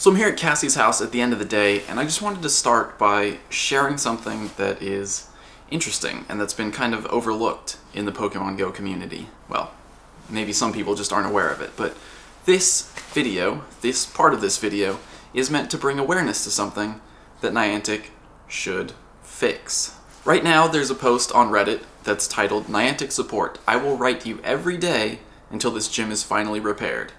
So I'm here at Cassie's house at the end of the day, and I just wanted to start by sharing something that is interesting and that's been kind of overlooked in the Pokemon Go community. Well, maybe some people just aren't aware of it, but this part of this video, is meant to bring awareness to something that Niantic should fix. Right now, there's a post on Reddit that's titled, "Niantic Support. I will write you every day until this gym is finally repaired.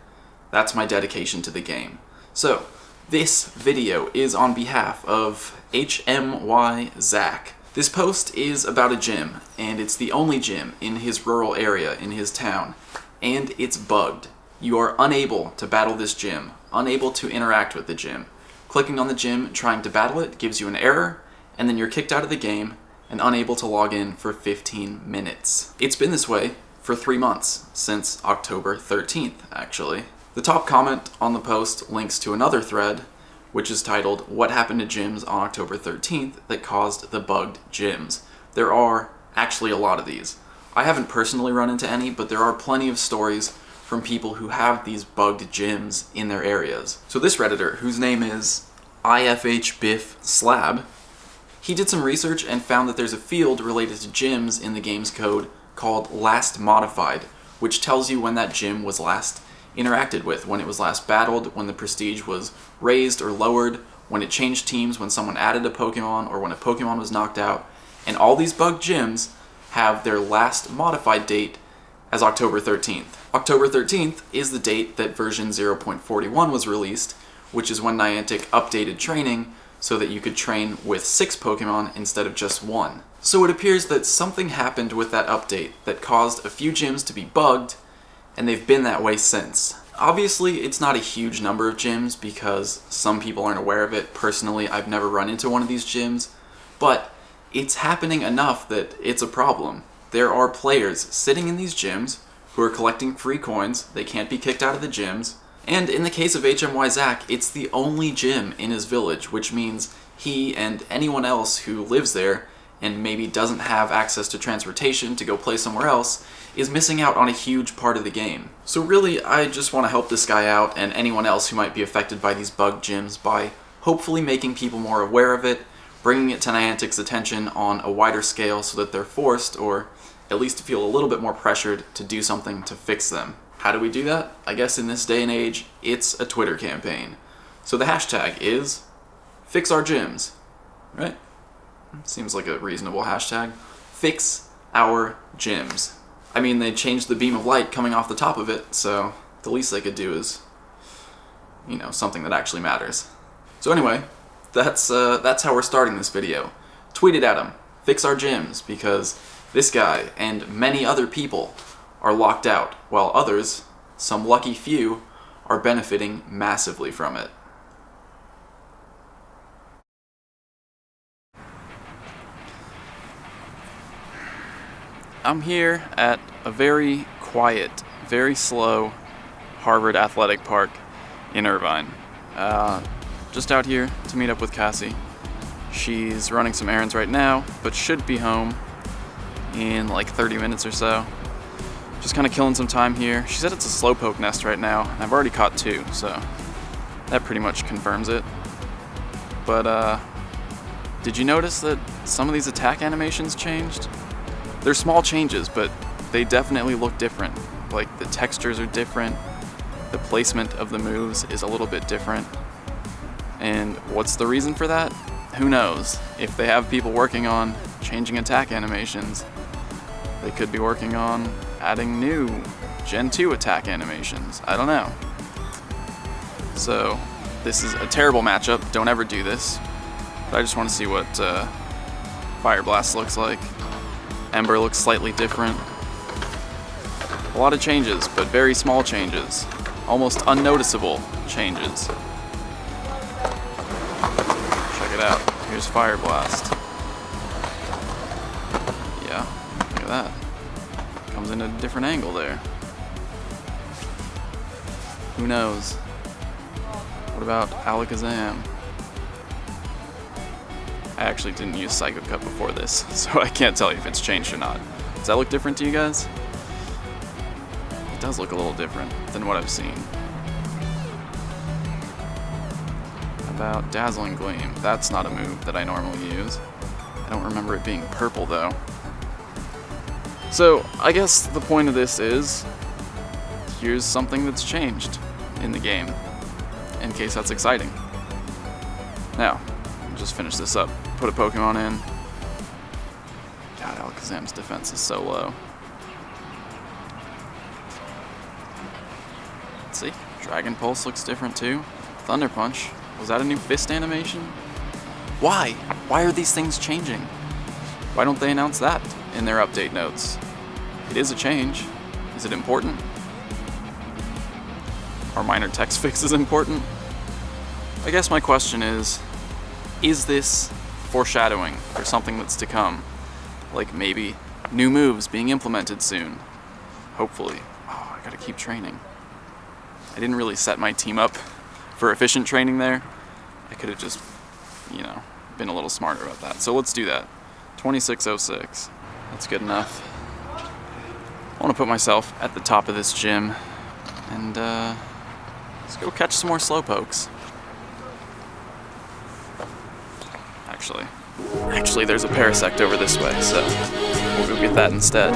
That's my dedication to the game." So, this video is on behalf of HMY Zach. This post is about a gym, and it's the only gym in his rural area, in his town, and it's bugged. You are unable to battle this gym, unable to interact with the gym. Clicking on the gym, trying to battle it, gives you an error, and then you're kicked out of the game and unable to log in for 15 minutes. It's been this way for 3 months, since October 13th, actually. The top comment on the post links to another thread, which is titled, "What happened to gyms on October 13th that caused the bugged gyms?" There are actually a lot of these. I haven't personally run into any, but there are plenty of stories from people who have these bugged gyms in their areas. So this Redditor, whose name is IFHBiffSlab, he did some research and found that there's a field related to gyms in the game's code called last modified, which tells you when that gym was last interacted with, when it was last battled, when the prestige was raised or lowered, when it changed teams, when someone added a Pokemon, or when a Pokemon was knocked out. And all these bugged gyms have their last modified date as October 13th. October 13th is the date that version 0.41 was released, which is when Niantic updated training so that you could train with 6 Pokemon instead of just 1. So it appears that something happened with that update that caused a few gyms to be bugged, and they've been that way since. Obviously, it's not a huge number of gyms because some people aren't aware of it. Personally, I've never run into one of these gyms, but it's happening enough that it's a problem. There are players sitting in these gyms who are collecting free coins. They can't be kicked out of the gyms. And in the case of HMY Zach, it's the only gym in his village, which means he and anyone else who lives there and maybe doesn't have access to transportation to go play somewhere else is missing out on a huge part of the game. So really, I just want to help this guy out and anyone else who might be affected by these bugged gyms by hopefully making people more aware of it, bringing it to Niantic's attention on a wider scale so that they're forced, or at least feel a little bit more pressured to do something to fix them. How do we do that? I guess in this day and age, it's a Twitter campaign. So the hashtag is Fix Our Gyms, right? Seems like a reasonable hashtag. Fix Our Gyms. I mean, they changed the beam of light coming off the top of it, so the least they could do is, something that actually matters. So anyway, that's how we're starting this video. Tweet it at him. Fix our gyms, because this guy and many other people are locked out, while others, some lucky few, are benefiting massively from it. I'm here at a very quiet, very slow Harvard Athletic Park in Irvine. Just out here to meet up with Cassie. She's running some errands right now, but should be home in like 30 minutes or so. Just kind of killing some time here. She said it's a slowpoke nest right now, and I've already caught 2, so that pretty much confirms it. But did you notice that some of these attack animations changed? They're small changes, but they definitely look different. Like, the textures are different, the placement of the moves is a little bit different. And what's the reason for that? Who knows? If they have people working on changing attack animations, they could be working on adding new Gen 2 attack animations. I don't know. So, this is a terrible matchup. Don't ever do this. But I just want to see what Fire Blast looks like. Ember looks slightly different. A lot of changes, but very small changes. Almost unnoticeable changes. Check it out. Here's Fire Blast. Yeah, look at that. Comes in a different angle there. Who knows? What about Alakazam? I actually didn't use Psycho Cut before this, so I can't tell you if it's changed or not. Does that look different to you guys? It does look a little different than what I've seen. about Dazzling Gleam? That's not a move that I normally use. I don't remember it being purple though. So I guess the point of this is, here's something that's changed in the game, in case that's exciting. Now, I'll just finish this up. Put a Pokemon in. God, Alakazam's defense is so low. Let's see, Dragon Pulse looks different too. Thunder Punch, was that a new fist animation? Why? Why are these things changing? Why don't they announce that in their update notes? It is a change. Is it important? Are minor text fixes important? I guess my question is this foreshadowing for something that's to come? Like maybe new moves being implemented soon? Hopefully. Oh, I gotta keep training. I didn't really set my team up for efficient training there. I could have just, been a little smarter about that. So let's do that. 2606. That's good enough. I want to put myself at the top of this gym and let's go catch some more Slowpokes. Actually, there's a Parasect over this way, so we'll go get that instead.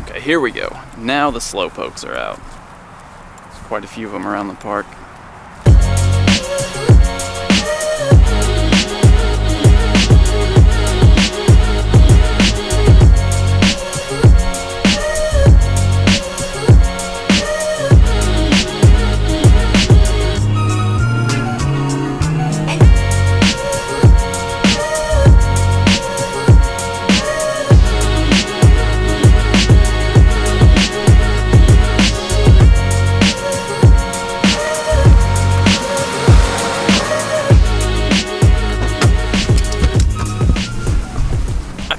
Okay, here we go. Now the Slowpokes are out. Quite a few of them around the park.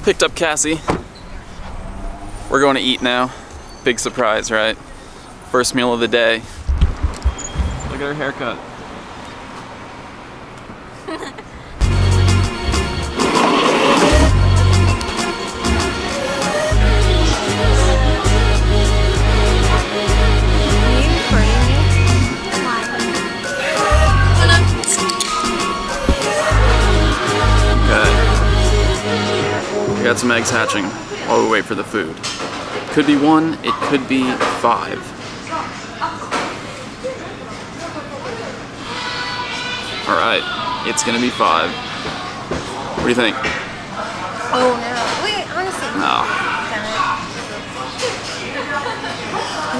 Picked up Cassie. We're going to eat now. Big surprise, right? First meal of the day. Look at her haircut. We got some eggs hatching while we wait for the food. Could be 1, it could be 5. Alright, it's gonna be 5. What do you think? Oh no. Wait, honestly. No.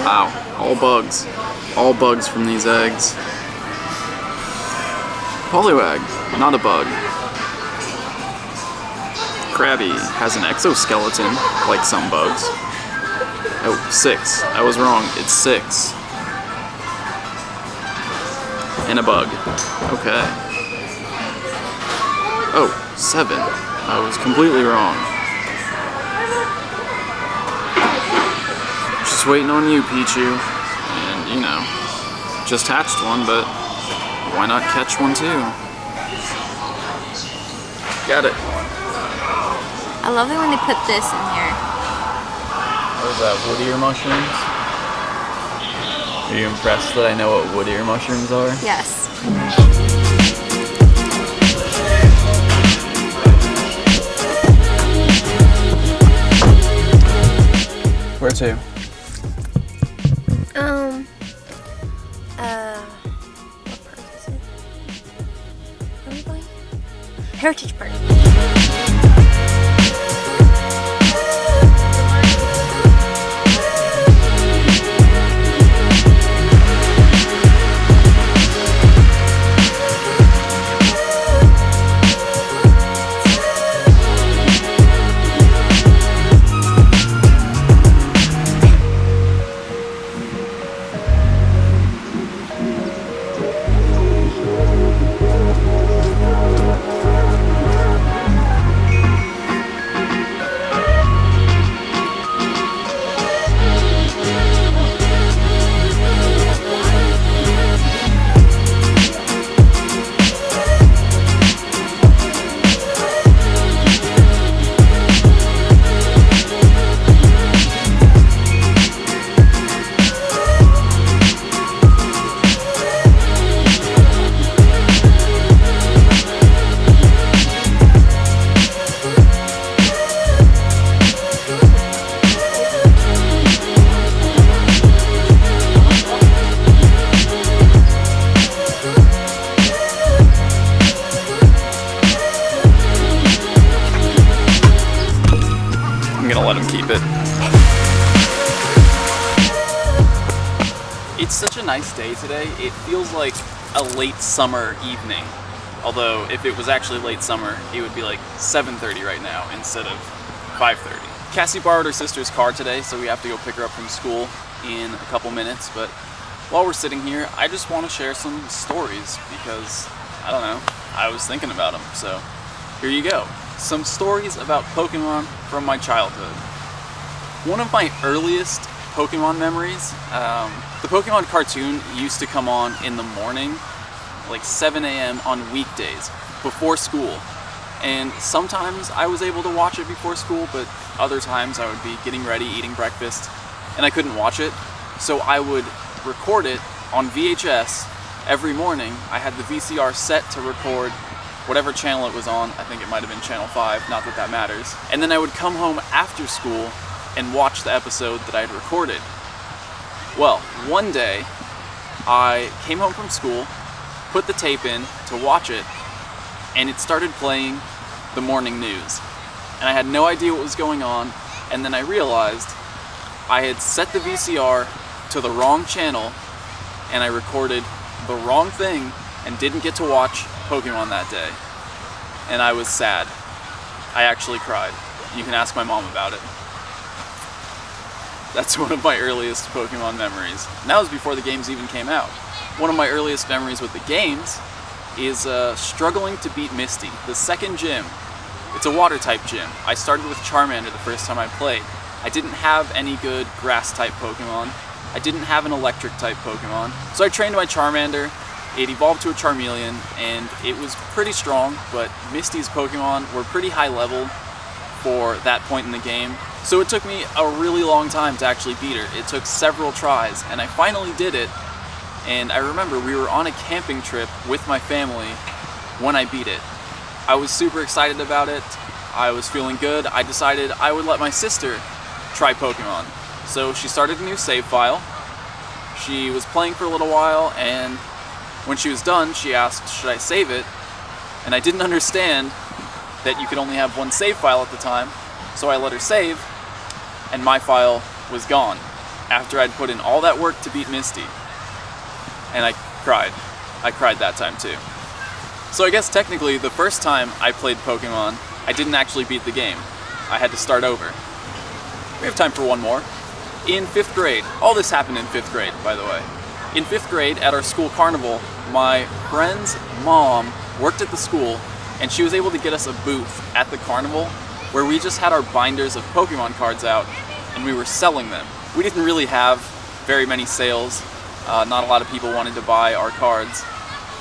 Ow, all bugs. All bugs from these eggs. Poliwag, not a bug. Krabby has an exoskeleton, like some bugs. Oh, 6. I was wrong. It's 6. And a bug. Okay. Oh, 7. I was completely wrong. Just waiting on you, Pichu. And, just hatched one, but why not catch one too? Got it. I love it when they put this in here. What is that, wood ear mushrooms? Are you impressed that I know what wood ear mushrooms are? Yes. Where to? What park is it? Where are we going? Heritage Park. such a nice day today. It feels like a late summer evening. Although, if it was actually late summer, it would be like 7:30 right now instead of 5:30. Cassie borrowed her sister's car today, so we have to go pick her up from school in a couple minutes. But while we're sitting here, I just want to share some stories because, I don't know, I was thinking about them. So here you go. Some stories about Pokemon from my childhood. One of my earliest Pokemon memories, the Pokemon cartoon used to come on in the morning, like 7 a.m. on weekdays, before school. And sometimes I was able to watch it before school, but other times I would be getting ready, eating breakfast, and I couldn't watch it. So I would record it on VHS every morning. I had the VCR set to record whatever channel it was on. I think it might have been channel 5, not that that matters. And then I would come home after school and watch the episode that I had recorded. Well, one day, I came home from school, put the tape in to watch it, and it started playing the morning news. And I had no idea what was going on, and then I realized I had set the VCR to the wrong channel, and I recorded the wrong thing and didn't get to watch Pokemon that day. And I was sad. I actually cried. You can ask my mom about it. That's one of my earliest Pokemon memories. And that was before the games even came out. One of my earliest memories with the games is struggling to beat Misty, the second gym. It's a water type gym. I started with Charmander the first time I played. I didn't have any good grass type Pokemon. I didn't have an electric type Pokemon. So I trained my Charmander, it evolved to a Charmeleon, and it was pretty strong, but Misty's Pokemon were pretty high level for that point in the game. So it took me a really long time to actually beat her. It took several tries, and I finally did it. And I remember we were on a camping trip with my family when I beat it. I was super excited about it. I was feeling good. I decided I would let my sister try Pokemon. So she started a new save file. She was playing for a little while, and when she was done, she asked, should I save it? And I didn't understand that you could only have one save file at the time. So I let her save, and my file was gone after I'd put in all that work to beat Misty. And I cried. I cried that time too. So I guess technically the first time I played Pokemon, I didn't actually beat the game. I had to start over. We have time for one more. In 5th grade, all this happened in 5th grade, by the way. In 5th grade, at our school carnival, my friend's mom worked at the school, and she was able to get us a booth at the carnival where we just had our binders of Pokemon cards out, and we were selling them. We didn't really have very many sales. Not a lot of people wanted to buy our cards,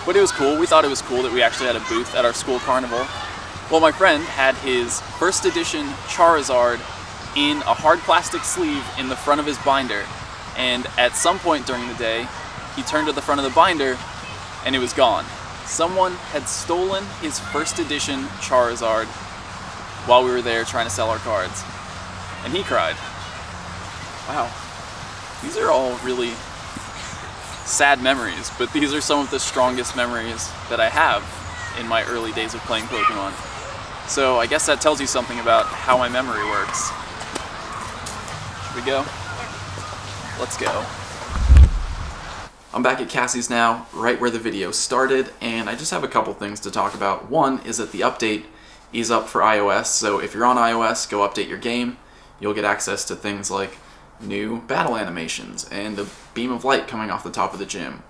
but it was cool. We thought it was cool that we actually had a booth at our school carnival. Well, my friend had his first edition Charizard in a hard plastic sleeve in the front of his binder, and at some point during the day, he turned to the front of the binder, and it was gone. Someone had stolen his first edition Charizard while we were there trying to sell our cards, and he cried. Wow, these are all really sad memories, but these are some of the strongest memories that I have in my early days of playing Pokemon. So I guess that tells you something about how my memory works. Should we go? Let's go. I'm back at Cassie's now, right where the video started, and I just have a couple things to talk about. One is that the update is up for iOS, so if you're on iOS, go update your game. You'll get access to things like new battle animations, and a beam of light coming off the top of the gym,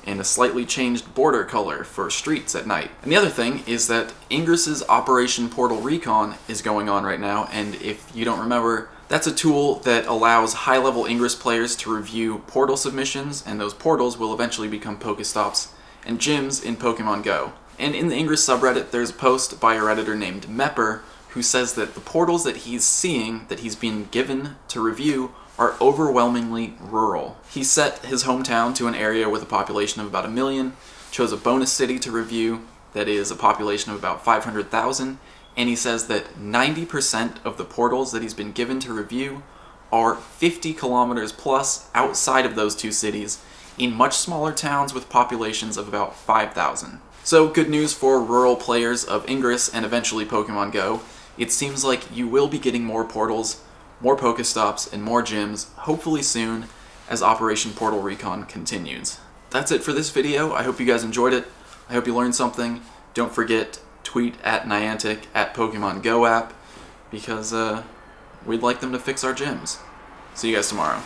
and a slightly changed border color for streets at night. And the other thing is that Ingress's Operation Portal Recon is going on right now, and if you don't remember, that's a tool that allows high-level Ingress players to review portal submissions, and those portals will eventually become Pokestops and gyms in Pokemon Go. And in the Ingress subreddit, there's a post by a Redditor named Mepper who says that the portals that he's seeing, that he's being given to review, are overwhelmingly rural. He set his hometown to an area with a population of about 1 million, chose a bonus city to review that is a population of about 500,000, and he says that 90% of the portals that he's been given to review are 50 kilometers plus outside of those two cities in much smaller towns with populations of about 5,000. So good news for rural players of Ingress and eventually Pokemon Go. It seems like you will be getting more portals, more Pokestops, and more gyms, hopefully soon, as Operation Portal Recon continues. That's it for this video. I hope you guys enjoyed it. I hope you learned something. Don't forget, tweet at Niantic, at Pokemon Go app, because we'd like them to fix our gyms. See you guys tomorrow.